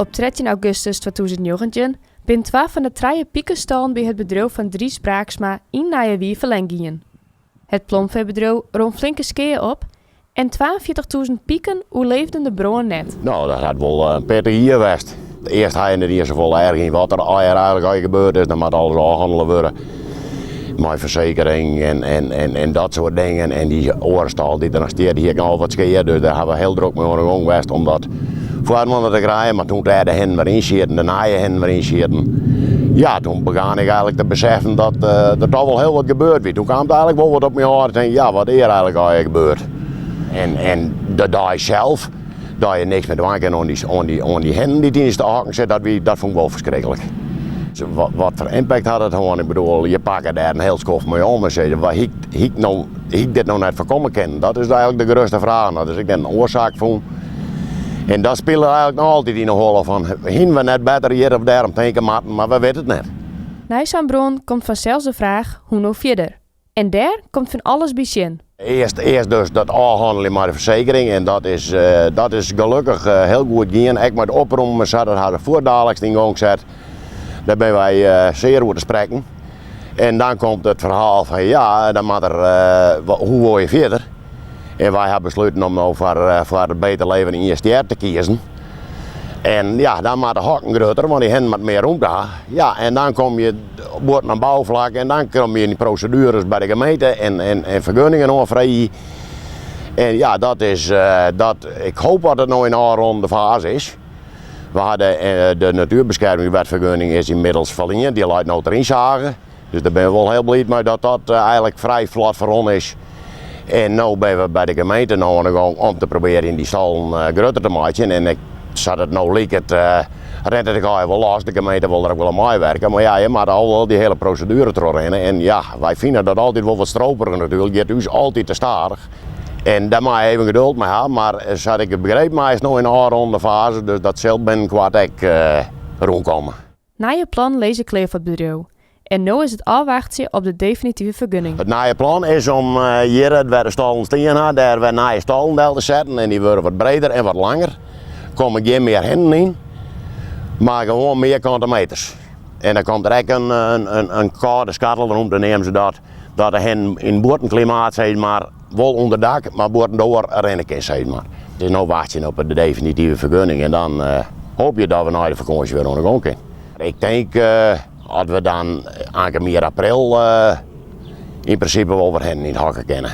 Op 13 augustus 2019 zijn 2 van de 3 piekenstallen bij het bedrijf van Dries Braaksma in Nijenwie verlengd gingen. Het plomveebedrijf rond flinke skeeën op en 42.000 pieken leefden de bronnen net. Nou, dat had wel een pittig hier geweest. Eerst had je er niet zo vol erg in wat er eigenlijk gebeurd is. Dan moet alles afhandelen worden. Mijn verzekering en dat soort dingen. En die oorstal die er nog steeds hier kan al wat scheer. Dus daar hebben we heel druk mee aan de gang geweest om dat voor te krijgen. Maar toen de hen weer inschieten, de naaien hen weer inschieten. Ja, toen begon ik eigenlijk te beseffen dat er toch wel heel wat gebeurd was. Toen kwam het eigenlijk wel wat op mijn hart en ja, wat er eigenlijk gebeurd. En de dag zelf, dat je niks meer doen kan aan die hennen die in de haken zit, dat vond ik wel verschrikkelijk. Wat voor impact had het gewoon? Ik bedoel, je pakt daar een heel schof mee om en zegt, wat ik dit nou net voorkomen kan? Dat is eigenlijk de grootste vraag. Dus ik denk een oorzaak van. En dat speelt eigenlijk nog altijd in de rol van, hebben we net beter hier of daar om tegen maken, maar we weten het net. Na zo'n bron komt vanzelfs de vraag, hoe nou verder? En daar komt van alles bij zin. Eerst dus dat afhandelen met de verzekering en dat is gelukkig heel goed gegaan. Ik met oproepen, dat hadden we voordadelijkst in gang gezet. Daar ben wij zeer over te spreken. En dan komt het verhaal van ja, dan moet hoe wil je verder? En wij hebben besloten om nou voor het beter leven in ISTR te kiezen. En ja, dan moet de hakken groter, want die hebben wat meer ruimte. Ja, en dan kom je wordt een bouwvlak en dan kom je in die procedures bij de gemeente en vergunningen aanvragen. En ja, ik hoop dat het nou in een ronde fase is. We hadden de natuurbeschermingswetvergunning is inmiddels verlengd, die laat nou erin zagen. Dus daar ben ik wel heel blij mee dat dat eigenlijk vrij vlot voor ons is. En nu ben we bij de gemeente nou aan de gang om te proberen in die stallen groter te maken. En ik zat het nou leek het rent het wel los, de gemeente wil er ook wel aan meewerken. Maar ja, je moet al wel die hele procedure terugrennen. En ja, wij vinden dat altijd wel wat stroperig natuurlijk, je is altijd te stadig. En daar moet je even geduld mee hebben, maar zoals ik het begrepen maar is nog in een ronde fase, dus dat zal binnenkort ook rondkomen. Na je plan lezen kleef het bedrijf. En nu is het afwachten op de definitieve vergunning. Het nieuwe plan is om hier waar de stallen staan, daar weer nieuwe stallen te zetten. En die worden wat breder en wat langer. Er komen geen meer hennen in, maar gewoon meer centimeters. En dan komt er ook een koude schattel rond, dan nemen ze dat de hen in boertenklimaat zeg maar wel onder dak, maar boertendoor rennen kan zeg maar. Dus nu wacht je op de definitieve vergunning en dan hoop je dat we na de vakantie weer aan de gang kunnen. Ik denk dat we dan aankomend april in principe wel weer hen in het hakken kennen.